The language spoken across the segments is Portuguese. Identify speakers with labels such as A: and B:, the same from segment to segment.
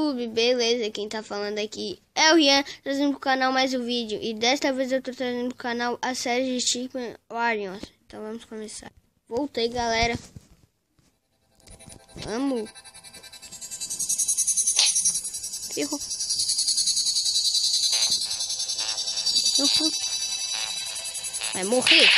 A: YouTube, beleza? Quem tá falando aqui é o Rian, trazendo pro canal mais um vídeo. E desta vez eu tô trazendo pro canal a série de Chicken Warriors. Então vamos começar. Voltei, galera. Vamos. Ferrou. Vai morrer.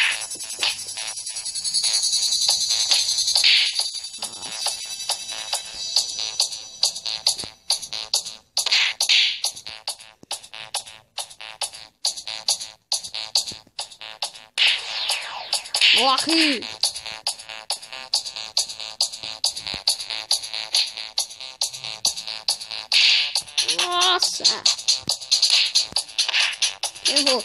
A: Morre! Nossa! Errou!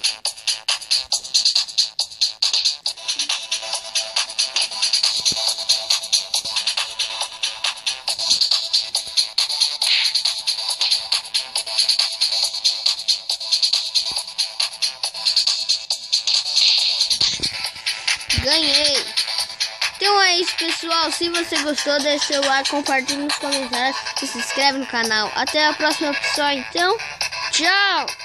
A: Ganhei! Então é isso, pessoal. Se você gostou, deixa seu like, compartilhe nos comentários e se inscreve no canal. Até a próxima, pessoal. Então, tchau!